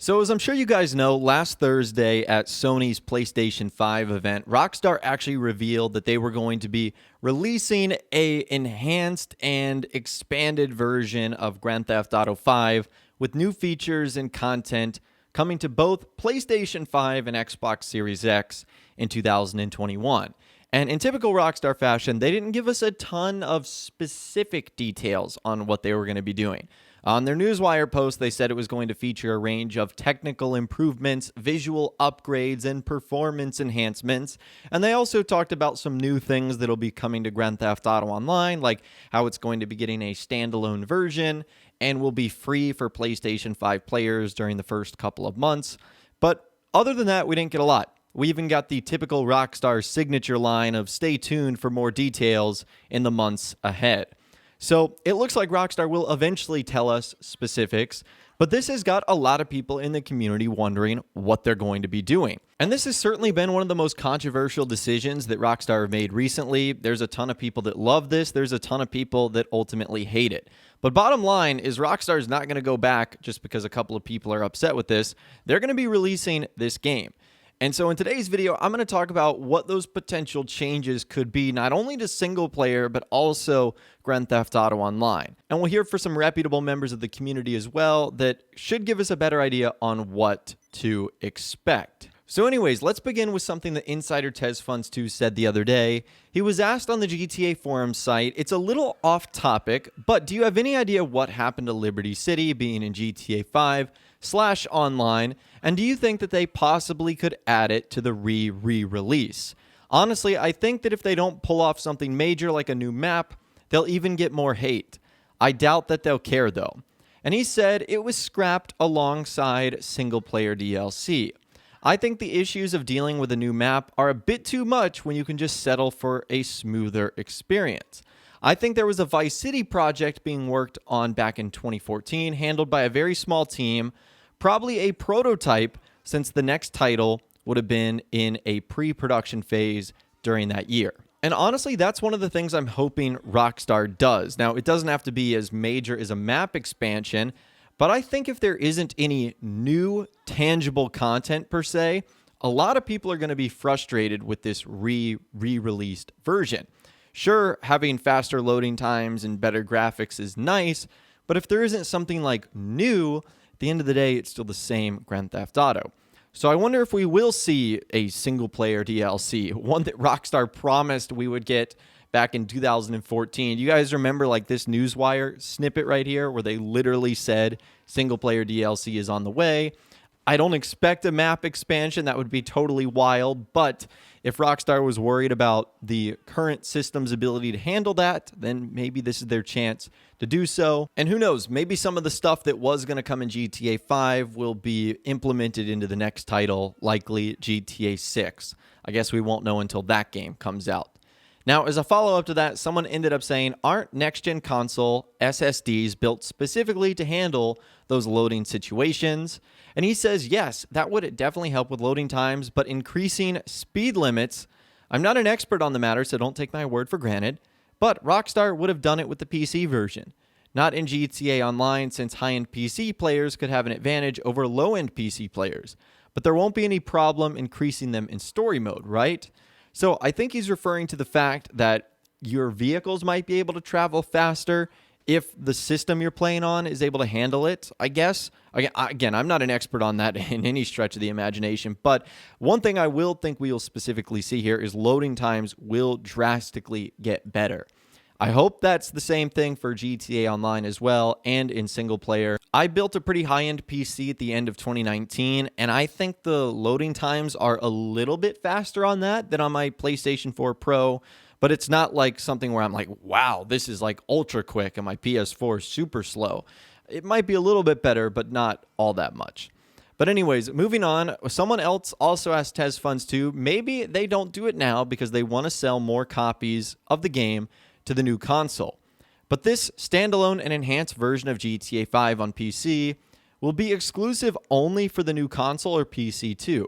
So as I'm sure you guys know, last Thursday at Sony's PlayStation 5 event, Rockstar actually revealed that they were going to be releasing a enhanced and expanded version of Grand Theft Auto 5 with new features and content coming to both PlayStation 5 and Xbox Series X in 2021. And in typical Rockstar fashion, they didn't give us a ton of specific details on what they were going to be doing. On their Newswire post, they said it was going to feature a range of technical improvements, visual upgrades, and performance enhancements. And they also talked about some new things that'll be coming to Grand Theft Auto Online, like how it's going to be getting a standalone version and will be free for PlayStation 5 players during the first couple of months. But other than that, we didn't get a lot. We even got the typical Rockstar signature line of stay tuned for more details in the months ahead. So it looks like Rockstar will eventually tell us specifics, but this has got a lot of people in the community wondering what they're going to be doing. And this has certainly been one of the most controversial decisions that Rockstar have made recently. There's a ton of people that love this. There's a ton of people that ultimately hate it. But bottom line is Rockstar is not going to go back just because a couple of people are upset with this. They're going to be releasing this game. And so in today's video, I'm going to talk about what those potential changes could be, not only to single player, but also Grand Theft Auto Online. And we'll hear from some reputable members of the community as well that should give us a better idea on what to expect. So anyways, let's begin with something that insider TezFunds2 said the other day. He was asked on the GTA forum site, it's a little off topic, but do you have any idea what happened to Liberty City being in GTA 5/online? And do you think that they possibly could add it to the re-release? Honestly, I think that if they don't pull off something major like a new map, they'll even get more hate. I doubt that they'll care though. And he said it was scrapped alongside single-player DLC. I think the issues of dealing with a new map are a bit too much when you can just settle for a smoother experience. I think there was a Vice City project being worked on back in 2014, handled by a very small team, probably a prototype since the next title would have been in a pre-production phase during that year. And honestly, that's one of the things I'm hoping Rockstar does. Now, it doesn't have to be as major as a map expansion, but I think if there isn't any new tangible content per se, a lot of people are going to be frustrated with this re-released version. Sure, having faster loading times and better graphics is nice, but if there isn't something like new, at the end of the day, it's still the same Grand Theft Auto. So I wonder if we will see a single-player DLC, one that Rockstar promised we would get back in 2014. You guys remember like this Newswire snippet right here where they literally said single-player DLC is on the way? I don't expect a map expansion. That would be totally wild. But if Rockstar was worried about the current system's ability to handle that, then maybe this is their chance to do so. And who knows, maybe some of the stuff that was going to come in GTA 5 will be implemented into the next title, likely GTA 6. I guess we won't know until that game comes out. Now, as a follow-up to that, someone ended up saying, aren't next-gen console SSDs built specifically to handle those loading situations? And he says, yes, that would definitely help with loading times, but increasing speed limits. I'm not an expert on the matter, so don't take my word for granted, but Rockstar would have done it with the PC version. Not in GTA Online, since high-end PC players could have an advantage over low-end PC players. But there won't be any problem increasing them in story mode, right? So I think he's referring to the fact that your vehicles might be able to travel faster if the system you're playing on is able to handle it, I guess. Again, I'm not an expert on that in any stretch of the imagination, but one thing I will think we will specifically see here is loading times will drastically get better. I hope that's the same thing for GTA Online as well and in single player. I built a pretty high-end PC at the end of 2019, and I think the loading times are a little bit faster on that than on my PlayStation 4 Pro, but it's not like something where I'm like, wow, this is like ultra quick and my PS4 is super slow. It might be a little bit better, but not all that much. But anyways, moving on, someone else also asked TezFunds2, maybe they don't do it now because they want to sell more copies of the game to the new console. But this standalone and enhanced version of GTA 5 on PC will be exclusive only for the new console or PC too.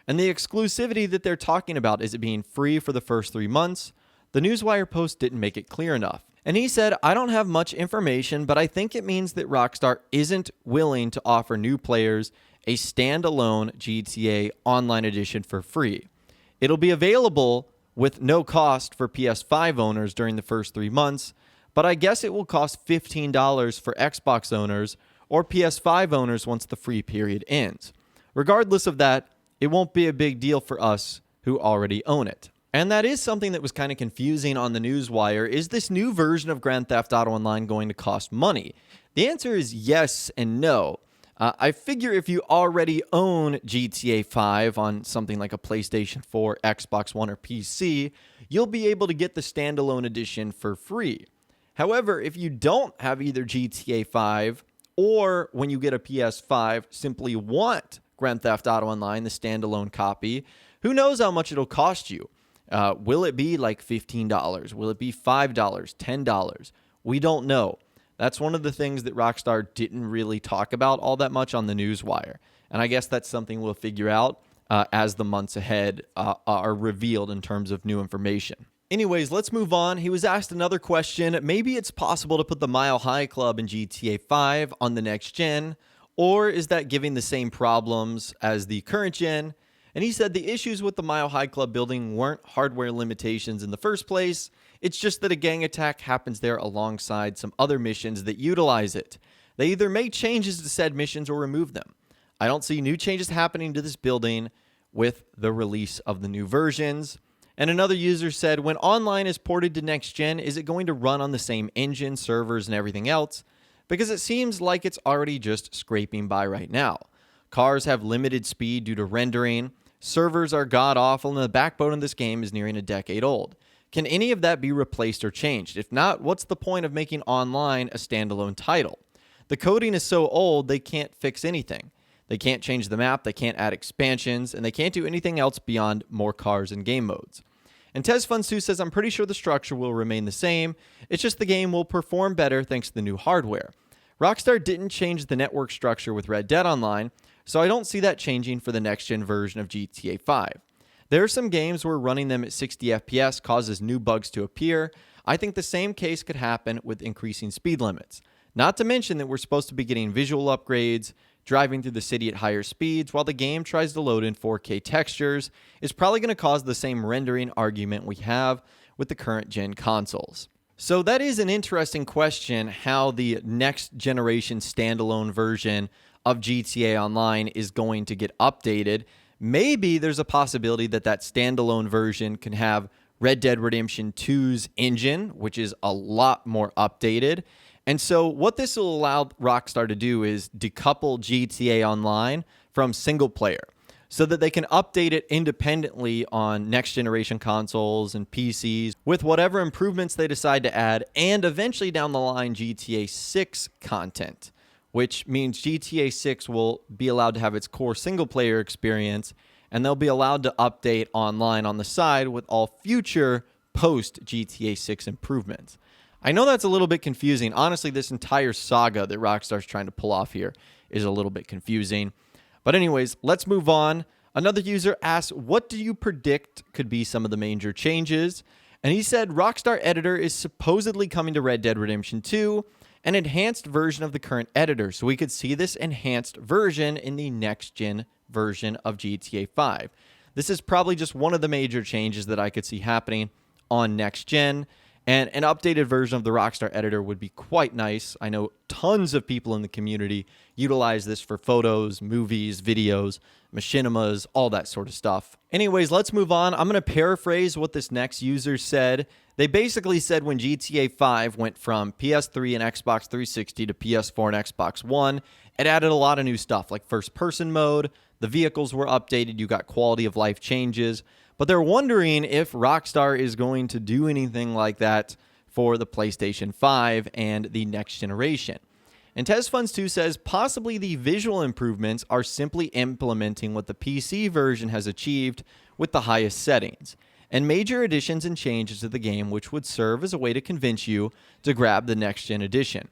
And the exclusivity that they're talking about is it being free for the first 3 months. The Newswire post didn't make it clear enough. And he said, I don't have much information, but I think it means that Rockstar isn't willing to offer new players a standalone GTA Online Edition for free. It'll be available with no cost for PS5 owners during the first 3 months, but I guess it will cost $15 for Xbox owners or PS5 owners once the free period ends. Regardless of that, it won't be a big deal for us who already own it. And that is something that was kind of confusing on the newswire. Is this new version of Grand Theft Auto Online going to cost money? The answer is yes and no. I figure if you already own GTA 5 on something like a PlayStation 4, Xbox One, or PC, you'll be able to get the standalone edition for free. However, if you don't have either GTA 5 or when you get a PS5, simply want Grand Theft Auto Online, the standalone copy, who knows how much it'll cost you? Will it be like $15? Will it be $5, $10? We don't know. That's one of the things that Rockstar didn't really talk about all that much on the newswire. And I guess that's something we'll figure out as the months ahead are revealed in terms of new information. Anyways, let's move on. He was asked another question. Maybe it's possible to put the Mile High Club in GTA 5 on the next gen, or is that giving the same problems as the current gen? And he said the issues with the Mile High Club building weren't hardware limitations in the first place. It's just that a gang attack happens there alongside some other missions that utilize it. They either make changes to said missions or remove them. I don't see new changes happening to this building with the release of the new versions. And another user said, when online is ported to next gen, is it going to run on the same engine, servers, and everything else? Because it seems like it's already just scraping by right now. Cars have limited speed due to rendering. Servers are god-awful, and the backbone of this game is nearing a decade old. Can any of that be replaced or changed? If not, what's the point of making online a standalone title? The coding is so old, they can't fix anything. They can't change the map, they can't add expansions, and they can't do anything else beyond more cars and game modes. And TezFun2 says, I'm pretty sure the structure will remain the same. It's just the game will perform better thanks to the new hardware. Rockstar didn't change the network structure with Red Dead Online, so I don't see that changing for the next-gen version of GTA 5. There are some games where running them at 60 FPS causes new bugs to appear. I think the same case could happen with increasing speed limits. Not to mention that we're supposed to be getting visual upgrades, driving through the city at higher speeds while the game tries to load in 4K textures is probably going to cause the same rendering argument we have with the current gen consoles. So that is an interesting question, how the next generation standalone version of GTA Online is going to get updated. Maybe there's a possibility that that standalone version can have Red Dead Redemption 2's engine, which is a lot more updated. And so what this will allow Rockstar to do is decouple GTA Online from single player so that they can update it independently on next generation consoles and PCs with whatever improvements they decide to add, and eventually down the line GTA 6 content, which means GTA 6 will be allowed to have its core single player experience, and they'll be allowed to update online on the side with all future post GTA 6 improvements. I know that's a little bit confusing. Honestly, this entire saga that Rockstar's trying to pull off here is a little bit confusing. But anyways, let's move on. Another user asked, what do you predict could be some of the major changes? And he said, Rockstar Editor is supposedly coming to Red Dead Redemption 2, an enhanced version of the current editor. So we could see this enhanced version in the next-gen version of GTA 5. This is probably just one of the major changes that I could see happening on next-gen. And an updated version of the Rockstar Editor would be quite nice. I know tons of people in the community utilize this for photos, movies, videos, machinimas, all that sort of stuff. Anyways, let's move on. I'm going to paraphrase what this next user said. They basically said when GTA 5 went from PS3 and Xbox 360 to PS4 and Xbox One, it added a lot of new stuff like first-person mode, the vehicles were updated, you got quality of life changes. But they're wondering if Rockstar is going to do anything like that for the PlayStation 5 and the next generation. And TezFun2 says possibly the visual improvements are simply implementing what the PC version has achieved with the highest settings, and major additions and changes to the game which would serve as a way to convince you to grab the next-gen edition.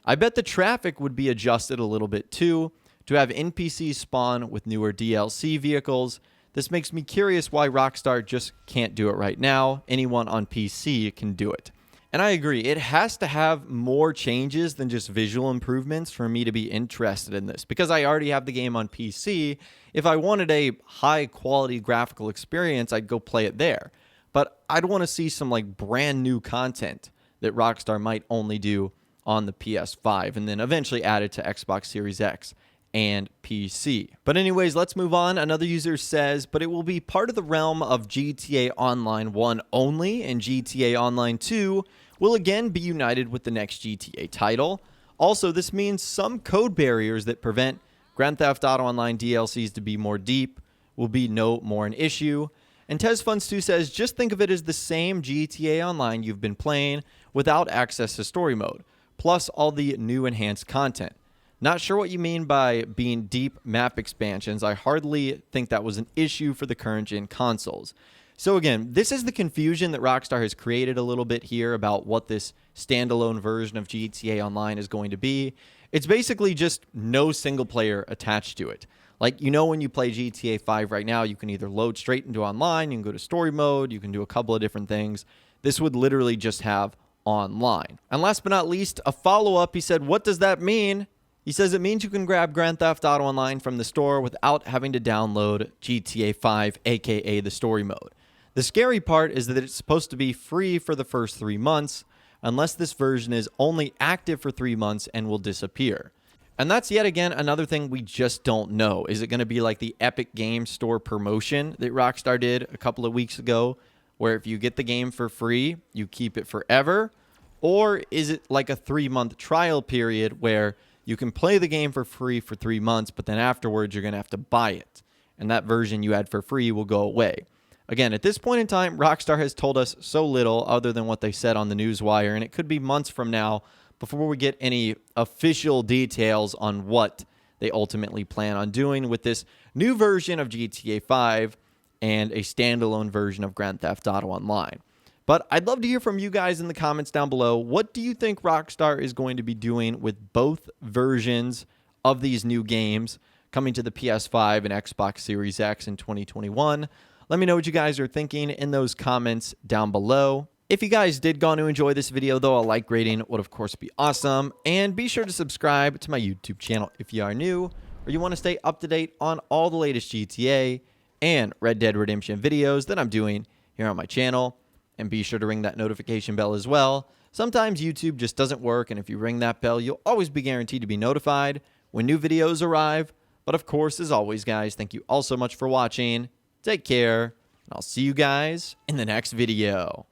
I bet the traffic would be adjusted a little bit too, to have NPCs spawn with newer DLC vehicles. This makes me curious why Rockstar just can't do it right now. Anyone on PC can do it. And I agree, it has to have more changes than just visual improvements for me to be interested in this, because I already have the game on PC. If I wanted a high quality graphical experience, I'd go play it there. But I'd want to see some like brand new content that Rockstar might only do on the PS5 and then eventually add it to Xbox Series X and PC. But anyways, let's move on. Another user says, but it will be part of the realm of GTA Online 1 only, and GTA Online 2 will again be united with the next GTA title. Also, this means some code barriers that prevent Grand Theft Auto Online DLCs to be more deep will be no more an issue. And Tez Funds 2 says, just think of it as the same GTA Online you've been playing without access to story mode, plus all the new enhanced content. Not sure what you mean by being deep map expansions. I hardly think that was an issue for the current gen consoles. So again, this is the confusion that Rockstar has created a little bit here about what this standalone version of GTA Online is going to be. It's basically just no single player attached to it. Like, you know, when you play GTA 5 right now, you can either load straight into online, you can go to story mode, you can do a couple of different things. This would literally just have online. And last but not least, a follow-up, he said, what does that mean? He says it means you can grab Grand Theft Auto Online from the store without having to download GTA 5, aka the story mode. The scary part is that it's supposed to be free for the first 3 months, unless this version is only active for 3 months and will disappear. And that's yet again another thing we just don't know. Is it going to be like the Epic Games Store promotion that Rockstar did a couple of weeks ago, where if you get the game for free, you keep it forever? Or is it like a 3-month trial period where you can play the game for free for 3 months, but then afterwards you're going to have to buy it, and that version you had for free will go away? Again, at this point in time, Rockstar has told us so little other than what they said on the newswire, and it could be months from now before we get any official details on what they ultimately plan on doing with this new version of GTA 5 and a standalone version of Grand Theft Auto Online. But I'd love to hear from you guys in the comments down below. What do you think Rockstar is going to be doing with both versions of these new games coming to the PS5 and Xbox Series X in 2021? Let me know what you guys are thinking in those comments down below. If you guys did go on to enjoy this video, though, a like rating would, of course, be awesome. And be sure to subscribe to my YouTube channel if you are new, or you want to stay up to date on all the latest GTA and Red Dead Redemption videos that I'm doing here on my channel. And be sure to ring that notification bell as well. Sometimes YouTube just doesn't work, and if you ring that bell, you'll always be guaranteed to be notified when new videos arrive. But of course, as always, guys, thank you all so much for watching. Take care, and I'll see you guys in the next video.